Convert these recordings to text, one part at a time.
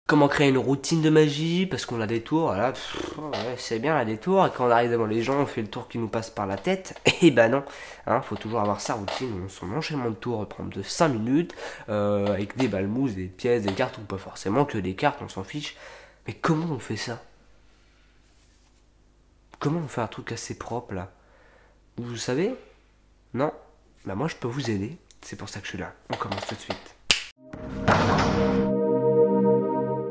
Comment créer une routine de magie, parce qu'on a des tours, voilà, ouais, c'est bien la des tours, et quand on arrive devant les gens, on fait le tour qui nous passe par la tête, et bah non, hein, faut toujours avoir sa routine, son enchaînement de tours, par exemple de 5 minutes, avec des balles mousses, des pièces, des cartes, ou pas forcément que des cartes, on s'en fiche, mais comment on fait ça? Comment on fait un truc assez propre là? Vous savez? Non? Bah moi je peux vous aider, c'est pour ça que je suis là, on commence tout de suite.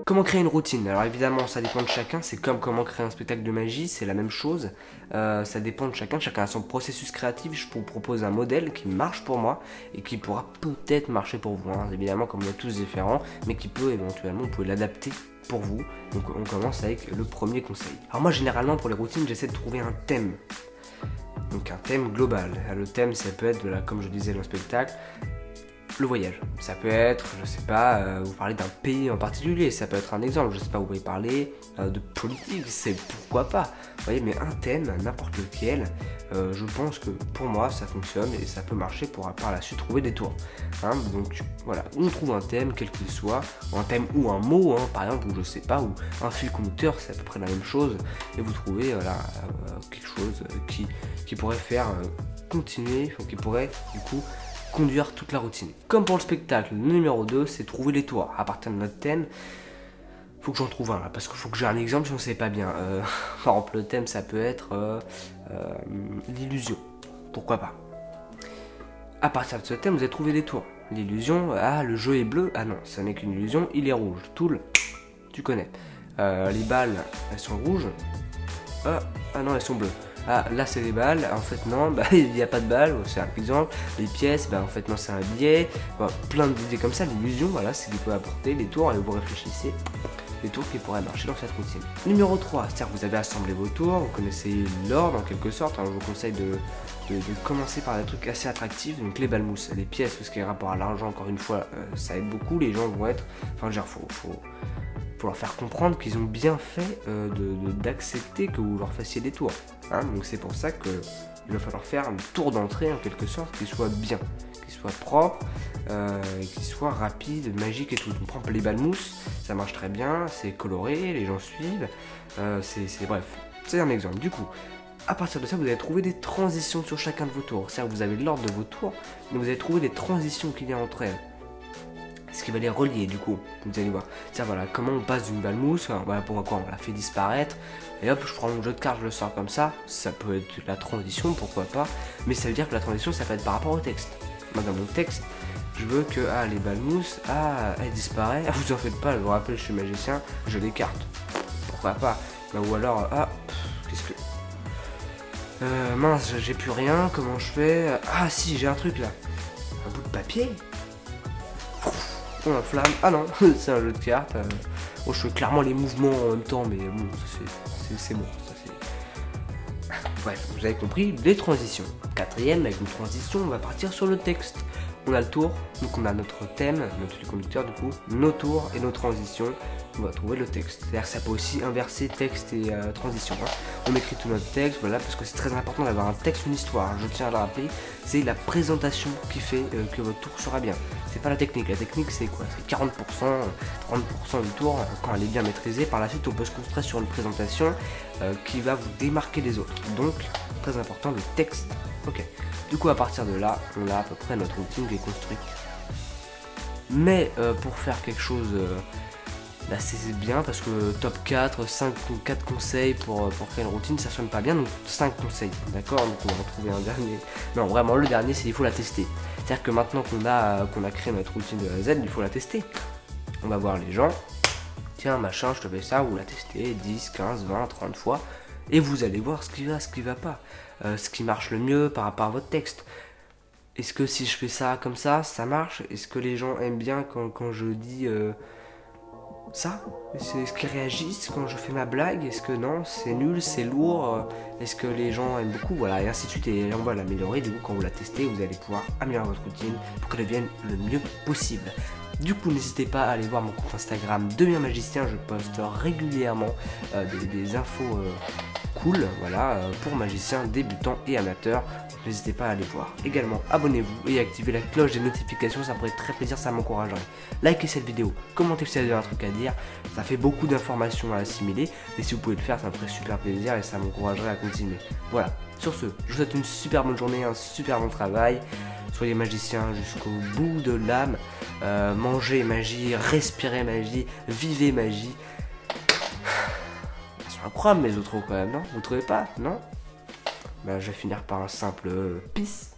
Comment créer une routine? Alors évidemment ça dépend de chacun, c'est comme comment créer un spectacle de magie, c'est la même chose. Ça dépend de chacun, chacun a son processus créatif. Je vous propose un modèle qui marche pour moi et qui pourra peut-être marcher pour vous, hein. Évidemment comme on est tous différents, mais qui peut éventuellement, vous pouvez l'adapter pour vous. Donc on commence avec le premier conseil. Alors moi généralement pour les routines j'essaie de trouver un thème. Donc un thème global. Le thème ça peut être, comme je disais dans le spectacle, le voyage. Ça peut être, je sais pas, vous parlez d'un pays en particulier, ça peut être un exemple, je sais pas, vous pouvez parler de politique, c'est pourquoi pas. Vous voyez, mais un thème, n'importe lequel, je pense que pour moi ça fonctionne et ça peut marcher pour par la suite trouver des tours. Hein, donc voilà, on trouve un thème, quel qu'il soit, un thème ou un mot, hein, par exemple, ou je sais pas, ou un fil conducteur, c'est à peu près la même chose, et vous trouvez quelque chose qui pourrait faire continuer, qui pourrait du coup conduire toute la routine. Comme pour le spectacle, le numéro 2, c'est trouver les tours. À partir de notre thème, faut que j'en trouve un là, parce qu'il faut que j'ai un exemple si on sait pas bien. Par exemple, le thème, ça peut être l'illusion. Pourquoi pas? À partir de ce thème, vous allez trouver des tours. L'illusion, le jeu est bleu. Ah non, ça n'est qu'une illusion, il est rouge. Toul, tu connais. Les balles, elles sont rouges. Ah non, elles sont bleues. Ah, là c'est des balles, en fait non, il n'y a pas de balles, c'est un exemple. Les pièces, en fait non, c'est un billet. Plein d'idées comme ça, l'illusion, voilà, c'est ce qu'il peut apporter, les tours, et vous réfléchissez les tours qui pourraient marcher dans cette routine. Numéro 3, c'est-à-dire que vous avez assemblé vos tours, vous connaissez l'ordre en quelque sorte. Alors je vous conseille de commencer par des trucs assez attractifs, donc les balles mousses, les pièces, tout ce qui est rapport à l'argent, encore une fois, ça aide beaucoup, les gens vont être, faut leur faire comprendre qu'ils ont bien fait d'accepter que vous leur fassiez des tours. Hein, donc c'est pour ça qu'il va falloir faire un tour d'entrée en quelque sorte qui soit bien, qui soit propre, qui soit rapide, magique et tout. Donc par exemple les balles mousse, ça marche très bien, c'est coloré, les gens suivent, bref, c'est un exemple. Du coup, à partir de ça, vous allez trouver des transitions sur chacun de vos tours. C'est-à-dire que vous avez l'ordre de vos tours, mais vous allez trouver des transitions qu'il y a entre elles. Ce qui va les relier du coup, vous allez voir. Tiens voilà, comment on passe d'une balle mousse, voilà pourquoi on la fait disparaître, et hop je prends mon jeu de cartes, je le sors comme ça peut être la transition, pourquoi pas, mais ça veut dire que la transition ça peut être par rapport au texte. Moi dans mon texte, je veux que les balles mousse, elles disparaissent, vous en faites pas, je vous rappelle je suis magicien, je l'écarte, pourquoi pas, ou alors, qu'est-ce que... mince, j'ai plus rien, comment je fais, si j'ai un truc là, un bout de papier. On enflamme. Ah non, c'est un jeu de cartes. Je fais clairement les mouvements en même temps, mais bon, c'est bon. Bref, vous avez compris, les transitions. Quatrième, avec une transition, on va partir sur le texte. On a le tour, donc on a notre thème, notre fil conducteur du coup, nos tours et nos transitions. On va trouver le texte. C'est-à-dire que ça peut aussi inverser texte et transition. Hein. On écrit tout notre texte, voilà, parce que c'est très important d'avoir un texte, une histoire. Je tiens à le rappeler, c'est la présentation qui fait que votre tour sera bien. C'est pas la technique. La technique, c'est quoi? C'est 40%, 30% du tour quand elle est bien maîtrisée. Par la suite, on peut se concentrer sur une présentation qui va vous démarquer des autres. Donc, très important, le texte. Ok. Du coup, à partir de là, on a à peu près notre routine qui est construite. Mais pour faire quelque chose c'est bien, parce que top 4, 4 conseils pour créer une routine, ça sonne pas bien, donc 5 conseils, d'accord? Donc on va retrouver un dernier. Non, vraiment, le dernier, c'est il faut la tester. C'est-à-dire que maintenant qu'on a créé notre routine de A à Z, il faut la tester. On va voir les gens, tiens, machin, je te fais ça, vous la testez 10, 15, 20, 30 fois, et vous allez voir ce qui va pas, ce qui marche le mieux par rapport à votre texte. Est-ce que si je fais ça comme ça marche? Est-ce que les gens aiment bien quand je dis ça? Est-ce qu'ils réagissent quand je fais ma blague? Est-ce que non, c'est nul, c'est lourd? Est-ce que les gens aiment beaucoup? Voilà, et ainsi de suite, et on va l'améliorer. Du coup, quand vous la testez, vous allez pouvoir améliorer votre routine pour qu'elle devienne le mieux possible. Du coup, n'hésitez pas à aller voir mon compte Instagram Deviens Magicien, je poste régulièrement des infos cool, voilà, pour magiciens débutants et amateurs. N'hésitez pas à aller voir. Également, abonnez-vous et activez la cloche des notifications, ça me ferait très plaisir, ça m'encouragerait. Likez cette vidéo, commentez si vous avez un truc à dire, ça fait beaucoup d'informations à assimiler, et si vous pouvez le faire, ça me ferait super plaisir et ça m'encouragerait à continuer. Voilà, sur ce, je vous souhaite une super bonne journée, un super bon travail. Soyez magicien jusqu'au bout de l'âme. Mangez magie, respirez magie, vivez magie. Elles sont incroyables mes autres quand même, non? Vous trouvez pas? Non? Ben, je vais finir par un simple peace.